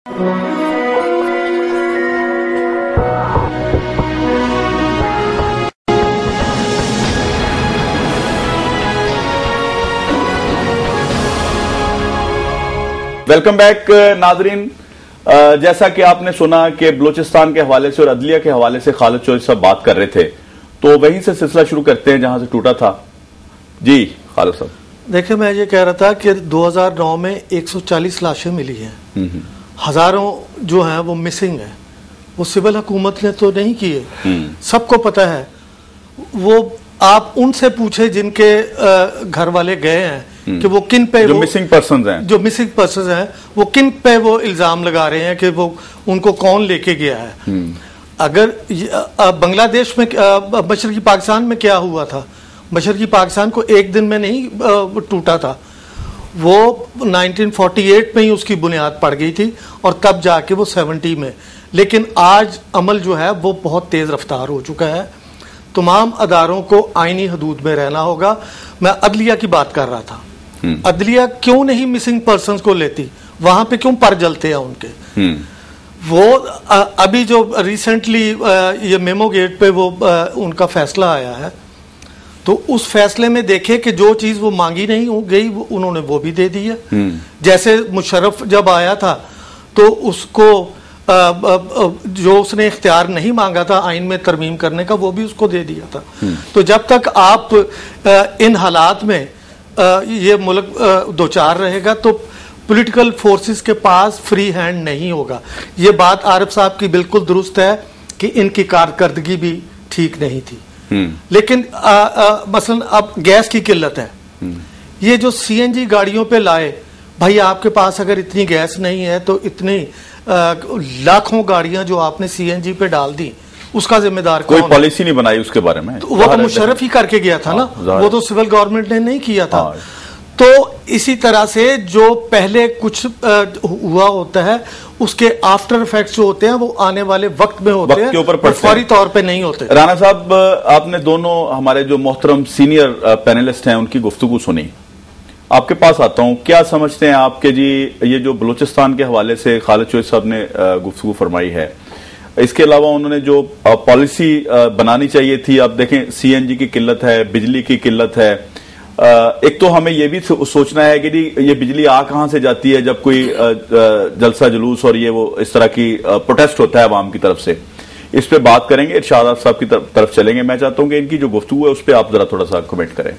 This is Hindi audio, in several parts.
वेलकम बैक नाजरीन। जैसा कि आपने सुना कि बलूचिस्तान के हवाले से और अदलिया के हवाले से खालिद चौधरी साहब बात कर रहे थे, तो वहीं से सिलसिला शुरू करते हैं जहां से टूटा था। जी खालिद साहब। देखिए, मैं ये कह रहा था कि 2009 में 140 लाशें मिली हैं, हजारों जो हैं वो मिसिंग हैं। वो सिविल हुकूमत ने तो नहीं की है, सबको पता है। वो आप उनसे पूछे जिनके घर वाले गए हैं कि वो किन पे जो मिसिंग पर्सन हैं वो किन पे वो इल्जाम लगा रहे हैं कि वो उनको कौन लेके गया है। अगर बांग्लादेश में मशरकी पाकिस्तान में क्या हुआ था, मशरकी पाकिस्तान को एक दिन में नहीं टूटा था, वो 1948 में ही उसकी बुनियाद पड़ गई थी और तब जाके वो 70 में। लेकिन आज अमल जो है वो बहुत तेज रफ्तार हो चुका है। तमाम अदारों को आईनी हदूद में रहना होगा। मैं अदलिया की बात कर रहा था, अदलिया क्यों नहीं मिसिंग पर्सन्स को लेती, वहां पे क्यों पर जलते हैं उनके। वो अभी जो रिसेंटली ये मेमो गेट पे वो उनका फैसला आया है, तो उस फैसले में देखे कि जो चीज वो मांगी नहीं हो गई वो उन्होंने वो भी दे दी है। जैसे मुशर्रफ जब आया था तो उसको जो उसने इख्तियार नहीं मांगा था आइन में तरमीम करने का, वो भी उसको दे दिया था। तो जब तक आप इन हालात में ये मुल्क दो चार रहेगा तो पॉलिटिकल फोर्सेस के पास फ्री हैंड नहीं होगा। ये बात आरिफ साहब की बिल्कुल दुरुस्त है कि इनकी कारकर्दगी भी ठीक नहीं थी। लेकिन मसलन अब गैस की किल्लत है, ये जो सीएनजी गाड़ियों पे लाए, भाई आपके पास अगर इतनी गैस नहीं है तो इतनी लाखों गाड़ियां जो आपने सीएनजी पे डाल दी, उसका जिम्मेदार कोई पॉलिसी नहीं बनाई उसके बारे में। तो वो तो मुशर्रफ ही करके गया था ना, वो तो सिविल गवर्नमेंट ने नहीं किया था। तो इसी तरह से जो पहले कुछ हुआ होता है उसके आफ्टर इफेक्ट्स जो होते हैं वो आने वाले वक्त में होते हैं, वो फौरी तौर पे नहीं होते। राणा साहब, आपने दोनों हमारे जो मोहतरम सीनियर पैनलिस्ट हैं उनकी गुफ्तगू सुनी, आपके पास आता हूं, क्या समझते हैं आपके जी ये जो बलूचिस्तान के हवाले से खालिद चौधरी साहब ने गुफ्तगू फरमाई है, इसके अलावा उन्होंने जो पॉलिसी बनानी चाहिए थी, आप देखें सीएनजी की किल्लत है, बिजली की किल्लत है। एक तो हमें यह भी सोचना है कि जी ये बिजली आ कहां से जाती है जब कोई जलसा जुलूस और ये वो इस तरह की प्रोटेस्ट होता है अवाम की तरफ से। इस पे बात करेंगे, इरशाद साहब की तरफ चलेंगे। मैं चाहता हूं कि इनकी जो गुफ्तगू है उस पर आप जरा थोड़ा सा कमेंट करें।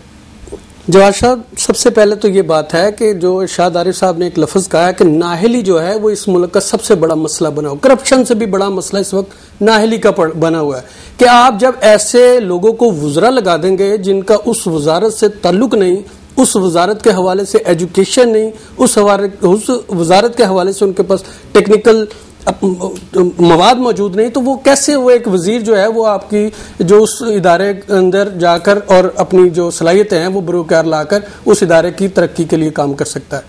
जवाद साहब, सबसे पहले तो ये बात है कि जो इरशाद आरिफ साहब ने एक लफ्ज कहा है कि नाहली जो है वो इस मुल्क का सबसे बड़ा मसला बना हुआ, करप्शन से भी बड़ा मसला इस वक्त नाहली का बना हुआ है। कि आप जब ऐसे लोगों को वुज़रा लगा देंगे जिनका उस वजारत से ताल्लुक नहीं, उस वजारत के हवाले से एजुकेशन नहीं, उस वजारत के हवाले से उनके पास टेक्निकल मवाद मौजूद नहीं, तो वो कैसे वो एक वजीर जो है वो आपकी जो उस इदारे के अंदर जाकर और अपनी जो सलाहियतें हैं वो बरूकार लाकर उस इदारे की तरक्की के लिए काम कर सकता है।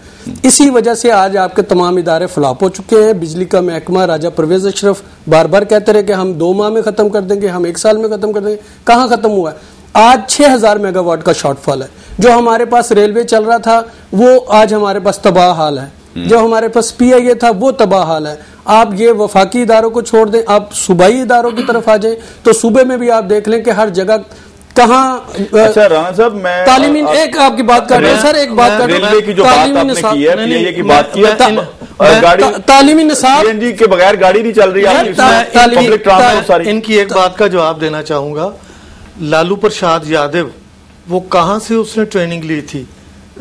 इसी वजह से आज आपके तमाम इदारे फ्लॉप हो चुके हैं। बिजली का महकमा राजा परवेज अशरफ बार बार कहते रहे कि हम 2 माह में खत्म कर देंगे, हम 1 साल में खत्म कर देंगे, कहाँ खत्म हुआ है? आज 6000 मेगावाट का शॉर्टफॉल है। जो हमारे पास रेलवे चल रहा था वो आज हमारे पास तबाह हाल है, जो हमारे पास पीआईए था वो तबाह हाल है। आप ये वफाकी इदारों को छोड़ दें, आप सूबाई इदारों की तरफ आ जाएं तो सूबे में भी आप देख लें कि हर जगह कहाँ। अच्छा राणा साहब, मैं तालीमी एक आपकी बात कर रहे हैं सर, एक बात कर रहे हैं, रेलवे की जो बात आपने की है, पीआईए की बात की है, गाड़ी तालीमी निसाब सीएनजी के बगैर गाड़ी नहीं चल रही है, पब्लिक ट्रांसपोर्ट सारी। इनकी एक बात का जवाब देना चाहूंगा। लालू प्रसाद यादव वो कहां से उसने ट्रेनिंग ली थी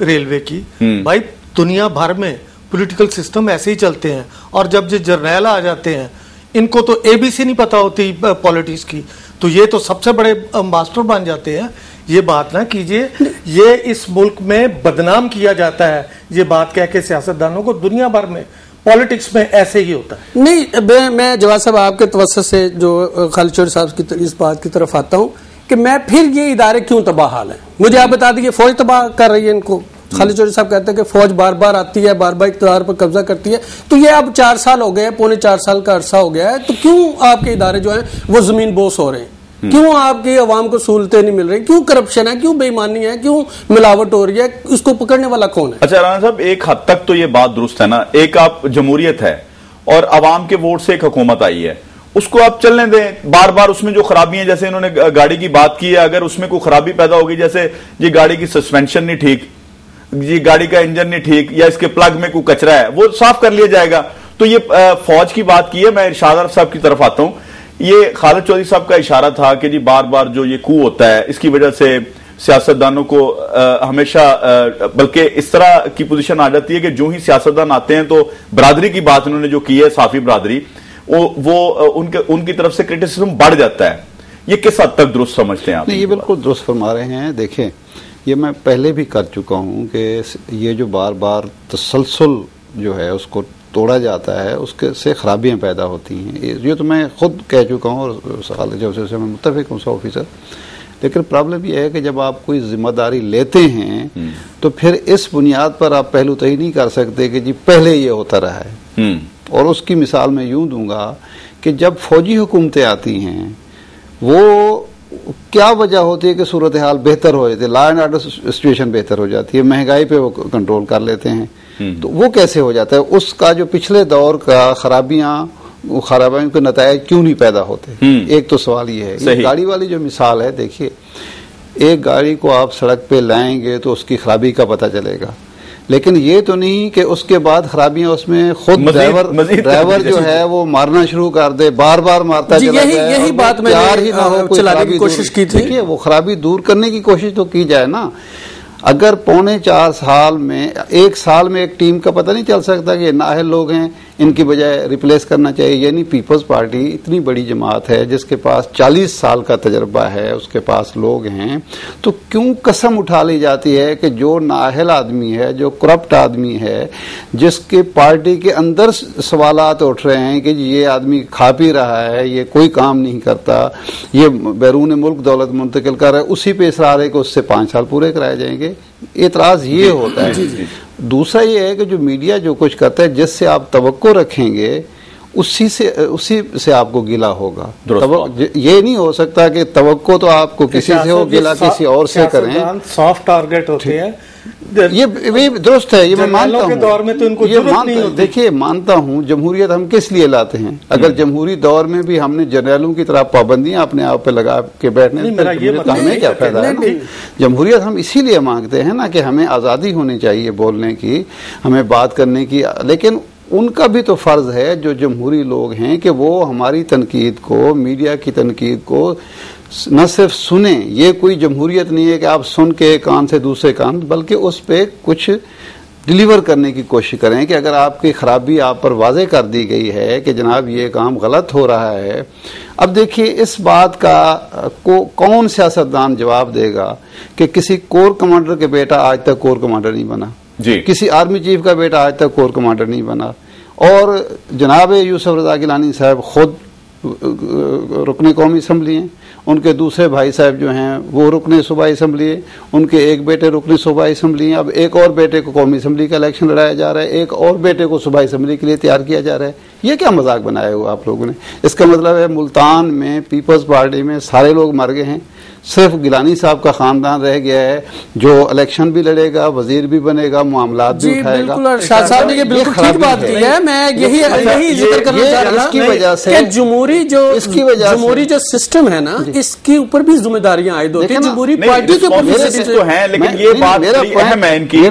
रेलवे की? भाई दुनिया भर में पॉलिटिकल सिस्टम ऐसे ही चलते हैं, और जब जो जर्नैल आ जाते हैं इनको तो एबीसी नहीं पता होती पॉलिटिक्स की, तो ये तो सबसे बड़े मास्टर बन जाते हैं। ये बात ना कीजिए, ये इस मुल्क में बदनाम किया जाता है ये बात कह के सियासतदानों को। दुनिया भर में पॉलिटिक्स में ऐसे ही होता है। नहीं, मैं जवाब साहब आपके तवज्जो से जो खालिद चौधरी साहब की इस बात की तरफ आता हूँ कि मैं फिर ये इदारे क्यों तबाह हाल है। मुझे आप बता दीजिए, फौज तबाह कर रही है इनको। खालिद चौधरी साहब कहते हैं कि फौज बार बार आती है, बार बार इक़्तिदार पर कब्जा करती है, तो ये अब 4 साल हो गए, पौने 4 साल का अरसा हो गया है, तो क्यों आपके इदारे जो है वो जमीन बोस हो रहे हैं? क्यों आपकी अवाम को सहूलतें नहीं मिल रही? क्यों करप्शन है? क्यों बेईमानी है? क्यों मिलावट हो रही है? उसको पकड़ने वाला कौन है? अच्छा राणा साहब, एक हद तक तो ये बात दुरुस्त है ना, एक आप जमहूरियत है और आवाम के वोट से एक हुकूमत आई है, उसको आप चलने दें। बार बार उसमें जो खराबियां, जैसे इन्होंने गाड़ी की बात की है, अगर उसमें कोई खराबी पैदा होगी, जैसे ये गाड़ी की सस्पेंशन नहीं ठीक, ये गाड़ी का इंजन नहीं ठीक, या इसके प्लग में कोई कचरा है, वो साफ कर लिया जाएगा। तो ये फौज की बात की है। मैं इरशाद आरिफ साहब की तरफ आता हूं। ये खालिद चौधरी साहब का इशारा था कि जी बार बार जो ये कू होता है, इसकी वजह से सियासतदानों को हमेशा बल्कि इस तरह की पोजीशन आ जाती है कि जो ही सियासतदान आते हैं तो बरादरी की बात उन्होंने जो की है, साफी बरादरी, वो उनकी तरफ से क्रिटिसिज्म बढ़ जाता है। ये किस हद तक दुरुस्त समझते हैं आप? नहीं, ये बिल्कुल दुरुस्त फरमा रहे हैं। देखें, ये मैं पहले भी कर चुका हूं कि ये जो बार बार तसलसल जो है उसको तोड़ा जाता है, उसके से खराबियां पैदा होती हैं। ये तो मैं खुद कह चुका हूँ और जो से मैं मुत्तफिक हूँ ऑफिसर। लेकिन प्रॉब्लम यह है कि जब आप कोई जिम्मेदारी लेते हैं तो फिर इस बुनियाद पर आप पहलू तय नहीं कर सकते कि जी पहले ये होता रहा है। और उसकी मिसाल मैं यूं दूंगा कि जब फौजी हुकूमतें आती हैं, वो क्या वजह होती है कि सूरत हाल बेहतर हो जाती है, लॉ एंड ऑर्डर सिचुएशन बेहतर हो जाती है, महंगाई पे वो कंट्रोल कर लेते हैं। तो वो कैसे हो जाता है? उसका जो पिछले दौर का खराबियों के नतायज क्यों नहीं पैदा होते? एक तो सवाल ये है। गाड़ी वाली जो मिसाल है, देखिए, एक गाड़ी को आप सड़क पे लाएंगे तो उसकी खराबी का पता चलेगा, लेकिन ये तो नहीं कि उसके बाद खराबियां उसमें खुद ड्राइवर जो है वो मारना शुरू कर दे, बार बार मारता चला जाए। यही बात मैंने चलाने की कोशिश की थी। वो खराबी दूर करने की कोशिश तो की जाए ना। अगर 3.25 साल में, एक साल में एक टीम का पता नहीं चल सकता कि ये नाअहल लोग हैं, इनकी बजाय रिप्लेस करना चाहिए। यानी पीपल्स पार्टी इतनी बड़ी जमात है जिसके पास 40 साल का तजर्बा है, उसके पास लोग हैं, तो क्यों कसम उठा ली जाती है कि जो नाअहल आदमी है, जो करप्ट आदमी है, जिसके पार्टी के अंदर सवालात उठ रहे हैं कि ये आदमी खा पी रहा है, ये कोई काम नहीं करता, ये बैरून मुल्क दौलत मुंतकिल कर रहा है, उसी पे इसरार है कि उससे 5 साल पूरे कराए जाएंगे। एतराज ये होता है। दूसरा ये है कि जो मीडिया जो कुछ करता है, जिससे आप तवक्को रखेंगे उसी से आपको गिला होगा। ये नहीं हो सकता कि तवक्को तो आपको किसी से हो, गिला किसी और से करें। सॉफ्ट टारगेट होते हैं, ये दुरुस्त है, ये मैं मानता हूँ। दौर में तो इनको जरूरत नहीं होती। देखिए, मानता हूँ जमहूरियत हम किस लिए लाते हैं। अगर जमहूरी दौर में भी हमने जर्नलों की तरह पाबंदियां अपने आप पे लगा के बैठने, तो हमें क्या फायदा है? जमहूरियत हम इसीलिए मांगते हैं ना कि हमें आज़ादी होनी चाहिए बोलने की, हमें बात करने की। लेकिन उनका भी तो फर्ज है, जो जमहूरी लोग हैं, कि वो हमारी तनकीद को, मीडिया की तनकीद को न सिर्फ सुने। ये कोई जमहूरियत नहीं है कि आप सुन के एक कान से दूसरे कान, बल्कि उस पर कुछ डिलीवर करने की कोशिश करें कि अगर आपकी खराबी आप पर वाजे कर दी गई है कि जनाब ये काम गलत हो रहा है। अब देखिए, इस बात का कौन सियासतदान जवाब देगा कि किसी कोर कमांडर के बेटा आज तक कोर कमांडर नहीं बना जी, किसी आर्मी चीफ का बेटा आज तक कोर कमांडर नहीं बना, और जनाब यूसुफ रजा गिलानी साहब खुद रुकने कौमी असम्बली हैं, उनके दूसरे भाई साहब जो हैं वो रुकने सूबाई असम्बली है, उनके एक बेटे रुकने सूबाई असम्बली हैं। अब एक और बेटे को कौमी असम्बली का इलेक्शन लड़ाया जा रहा है, एक और बेटे को सूबाई असम्बली के लिए तैयार किया जा रहा है। ये क्या मजाक बनाया हुआ आप लोगों ने? इसका मतलब है मुल्तान में पीपल्स पार्टी में सारे लोग मर गए हैं, सिर्फ गिलानी साहब का खानदान रह गया है जो इलेक्शन भी लड़ेगा, वजीर भी बनेगा, मामलात भी उठाएगा। शाह साहब ने ये बिल्कुल ठीक बात की है। मैं यही जिक्र करना चाह रहा था, इसकी वजह से जमहूरी जो सिस्टम है ना, इसके ऊपर भी जिम्मेदारियां आयद होती है। जमहूरी पार्टी के ऊपर तो है, लेकिन ये बात अहम है इनकी,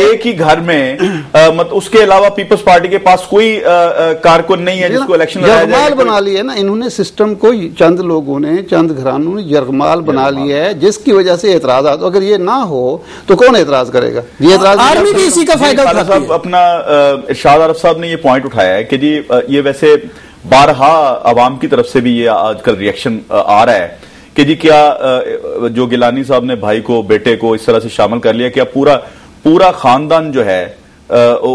एक ही घर में मतलब उसके अलावा पीपल्स पार्टी के पास कोई कारकुन नहीं है जिसको इलेक्शन लड़ाया जाए। बना लिया ना इन्होंने सिस्टम को, चंद लोगों ने, चंद घरानों ने माल बना लिया है, जिसकी वजह से एतराज। तो अगर ये ना हो तो कौन एतराज करेगा? ये एतराज आर्मी भी इसी का फायदा उठाती है। साहब अपना इरशाद आरिफ साहब ने ये पॉइंट उठाया है कि जी ये वैसे बारहा अवाम की तरफ से भी ये आजकल रिएक्शन आ रहा है कि जी क्या जो गिलानी साहब ने भाई को, बेटे को इस तरह से शामिल कर लिया, क्या पूरा खानदान जो है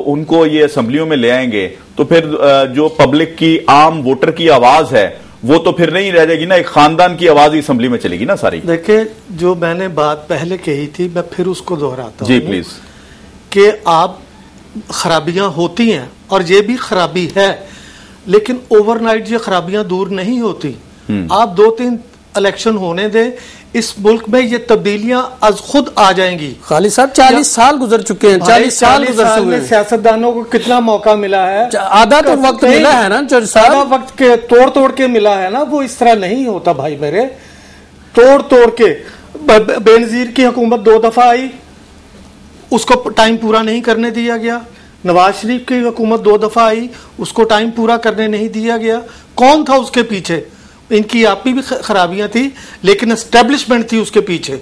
उनको ये असेंबलियों में ले आएंगे तो फिर जो पब्लिक की, आम वोटर की आवाज है वो तो फिर नहीं रह जाएगी ना, एक खानदान की आवाज ही असेंबली में चलेगी ना सारी। देखिए, जो मैंने बात पहले कही थी मैं फिर उसको दोहराता हूं जी प्लीज, कि आप खराबियां होती हैं और ये भी खराबी है, लेकिन ओवरनाइट ये खराबियां दूर नहीं होती। आप 2-3 इलेक्शन होने दें, इस मुल्क में ये तब्दीलियां आज खुद आ जाएंगी। खालिद साहब 40 साल गुजर चुके हैं, 40 साल गुजर चुके हैं। सियासतदानों को कितना मौका मिला है, आधा तो वक्त मिला है ना, आधा वक्त के तोड़ के मिला है ना। वो इस तरह नहीं होता भाई मेरे, तोड़ के। बेनजीर की हुकूमत 2 दफा आई, उसको टाइम पूरा नहीं करने दिया गया। नवाज शरीफ की हुकूमत 2 दफा आई, उसको टाइम पूरा करने नहीं दिया गया। कौन था उसके पीछे? इनकी आपकी भी खराबियां थी, लेकिन एस्टेब्लिशमेंट थी उसके पीछे।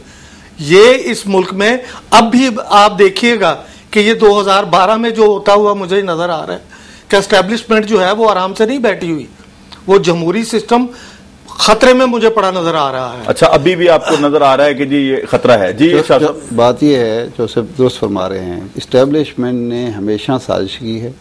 ये इस मुल्क में अब भी आप देखिएगा कि ये 2012 में जो होता हुआ मुझे नजर आ रहा है कि एस्टेब्लिशमेंट जो है वो आराम से नहीं बैठी हुई, वो जमहूरी सिस्टम खतरे में मुझे पड़ा नजर आ रहा है। अच्छा, अभी भी आपको नजर आ रहा है कि जी ये खतरा है? जी बात ये है जो सब दुरुस्त फरमा रहे हैं, इस्टेब्लिशमेंट ने हमेशा साजिश की है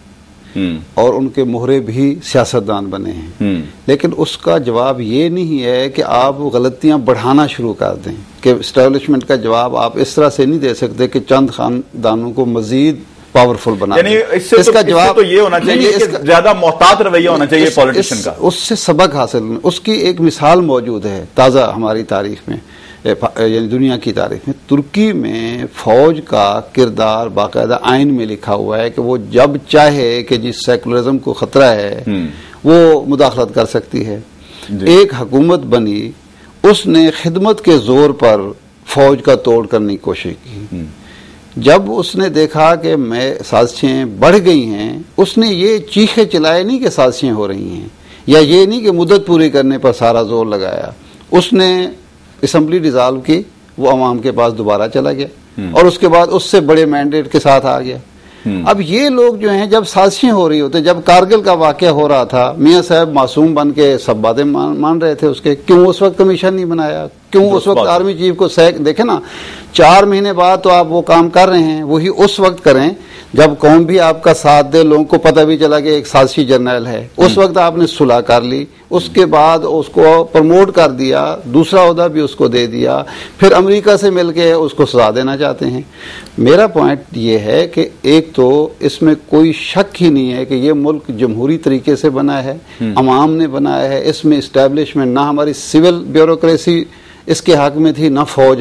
और उनके मोहरे भी सियासतदान बने हैं, लेकिन उसका जवाब ये नहीं है कि आप गलतियां बढ़ाना शुरू कर दें। कि इस्टेब्लिशमेंट का जवाब आप इस तरह से नहीं दे सकते कि चंद खानदानों को मजीद पावरफुल बना, यानी इसका जवाब तो ये होना चाहिए कि ज्यादा मोहतात रवैया होना चाहिए पॉलिटिशियन का। उससे सबक हासिल, उसकी एक मिसाल मौजूद है ताज़ा हमारी तारीख में, यानी दुनिया की तारीख में। तुर्की में फौज का किरदार बाकायदा आइन में लिखा हुआ है कि वो जब चाहे कि जिस सेकुलरिज्म को खतरा है वो मुदाखलत कर सकती है। एक हुकूमत बनी, उसने खिदमत के जोर पर फौज का तोड़ करने की कोशिश की। जब उसने देखा कि साजिशें बढ़ गई हैं, उसने ये चीखे चिल्लाए नहीं कि साजिशें हो रही हैं, या ये नहीं कि मुद्दत पूरी करने पर सारा जोर लगाया। उसने असम्बली डिसॉल्व की, वो अवाम के पास दोबारा चला गया और उसके बाद उससे बड़े मैंडेट के साथ आ गया। अब ये लोग जो हैं, जब साजिशें हो रही होती, जब कारगिल का वाकया हो रहा था, मियां साहब मासूम बन के सब बातें मान रहे थे उसके, क्यों उस वक्त कमीशन नहीं बनाया? क्यों उस वक्त आर्मी चीफ को देखे ना, 4 महीने बाद तो आप वो काम कर रहे हैं, वही उस वक्त करें जब कौम भी आपका साथ दे, लोगों को पता भी चला कि एक साजिशी जर्नल है। उस वक्त आपने सुलह कर ली, उसके बाद उसको प्रमोट कर दिया, दूसरा ओहदा भी उसको दे दिया, फिर अमेरिका से मिलके उसको सजा देना चाहते हैं। मेरा पॉइंट ये है कि एक तो इसमें कोई शक ही नहीं है कि ये मुल्क जमहूरी तरीके से बना है, अवाम ने बनाया है। इसमें इस्टेब्लिशमेंट, ना हमारी सिविल ब्यूरोक्रेसी इसके हक में थी, ना फौज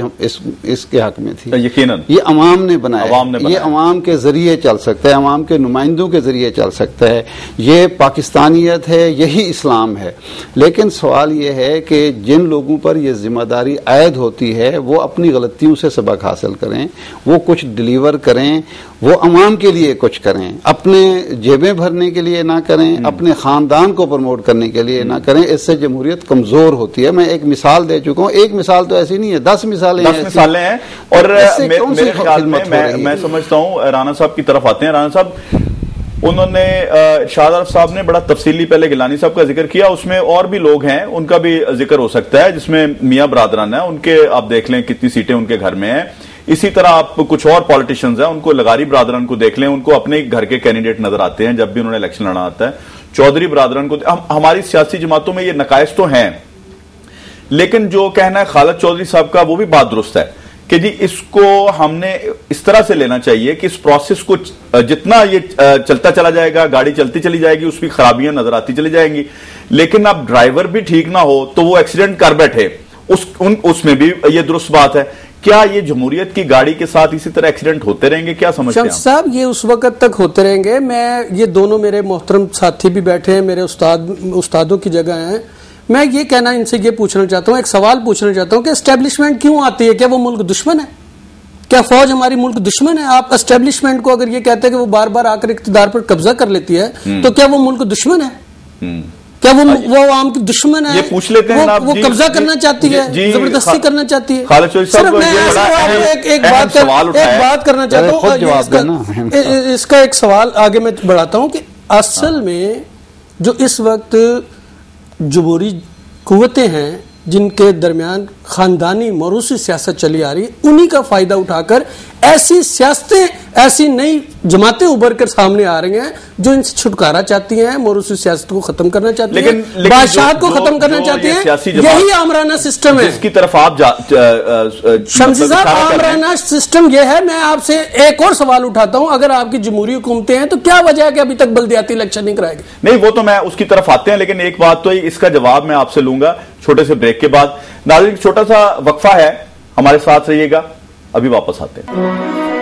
इसके हक में थी। यकीनन ये अवाम ने बनाया, ये अवाम के जरिए चल सकता है, अवाम के नुमाइंदों के जरिए चल सकता है। ये पाकिस्तानियत है, यही इस्लाम है। लेकिन सवाल ये है कि जिन लोगों पर यह जिम्मेदारी आयद होती है वो अपनी गलतियों से सबक हासिल करें, वो कुछ डिलीवर करें, वो अवाम के लिए कुछ करें, अपने जेबें भरने के लिए ना करें, अपने खानदान को प्रमोट करने के लिए ना करें। इससे जमहूरियत कमजोर होती है। मैं एक मिसाल दे चुका हूँ, एक मिसाल तो ऐसी नहीं है, 10 मिसालें हैं। 10 मिसालें हैं। और मेरे ख्याल में मैं समझता हूँ, राना साहब की तरफ आते हैं। राना साहब, उन्होंने शाद आरिफ साहब ने बड़ा तफसीली पहले गिलानी साहब का जिक्र किया, उसमें और भी लोग हैं, उनका भी जिक्र हो सकता है, जिसमें मियां बरादरान है, उनके आप देख लें कितनी सीटें उनके घर में हैं। इसी तरह आप कुछ और पॉलिटिशियंस हैं, उनको लगारी बरादरान को देख लें, उनको अपने घर के कैंडिडेट नजर आते हैं जब भी उन्होंने इलेक्शन लड़ा आता है। चौधरी बरादरान को, हमारी सियासी जमातों में ये नकायस तो हैं, लेकिन जो कहना है खालिद चौधरी साहब का वो भी बात दुरुस्त है कि जी इसको हमने इस तरह से लेना चाहिए कि इस प्रोसेस को जितना ये चलता चला जाएगा, गाड़ी चलती चली जाएगी, उसकी खराबियां नजर आती चली जाएंगी, लेकिन अब ड्राइवर भी ठीक ना हो तो वो एक्सीडेंट कर बैठे, उसमें भी ये दुरुस्त बात है। क्या ये जमहूरियत की गाड़ी के साथ इसी तरह एक्सीडेंट होते रहेंगे? क्या समझते हैं साहब? ये उस वक्त तक होते रहेंगे। मैं, ये दोनों मेरे मोहतरम साथी भी बैठे हैं, मेरे उस्तादों की जगह हैं। मैं ये कहना, इनसे ये पूछना चाहता हूँ, एक सवाल पूछना चाहता हूँ कि एस्टेब्लिशमेंट क्यों आती है? क्या वो मुल्क दुश्मन है? क्या फौज हमारी मुल्क दुश्मन है? आप एस्टेब्लिशमेंट को अगर ये कहते हैं कि वो बार बार आकर इख्तिदार पर कब्जा कर लेती है, तो क्या वो मुल्क दुश्मन है? क्या वो आवाम की दुश्मन है? ये पूछ लेते हैं वो कब्जा करना चाहती है, जबरदस्ती करना चाहती है। एक बात करना चाहता हूँ, इसका एक सवाल आगे मैं बढ़ाता हूँ कि असल में जो इस वक्त जमहूरी कुव्वतें हैं जिनके दरमियान खानदानी मौरूसी सियासत चली आ रही है, उन्हीं का फायदा उठाकर ऐसी सियासतें ऐसी नई जमातें उभर कर सामने आ रही हैं जो इनसे छुटकारा चाहती हैं, मोरूसी सियासत को खत्म करना चाहती हैं, बादशाहत को खत्म करना चाहती हैं। यही आमराना सिस्टम है जिसकी तरफ आप शमसी साहब, आमराना सिस्टम यह है। मैं आपसे एक और सवाल उठाता हूं, अगर आपकी जमहूरी हुकूमतें हैं तो क्या वजह है कि अभी तक बल्दियाती इलेक्शन नहीं कराएगी? नहीं, वो तो मैं उसकी तरफ आते हैं, लेकिन एक बात तो इसका जवाब मैं आपसे लूंगा छोटे से ब्रेक के बाद। नाज़रीन, छोटा सा वक्फा है, हमारे साथ रहिएगा, अभी वापस आते हैं।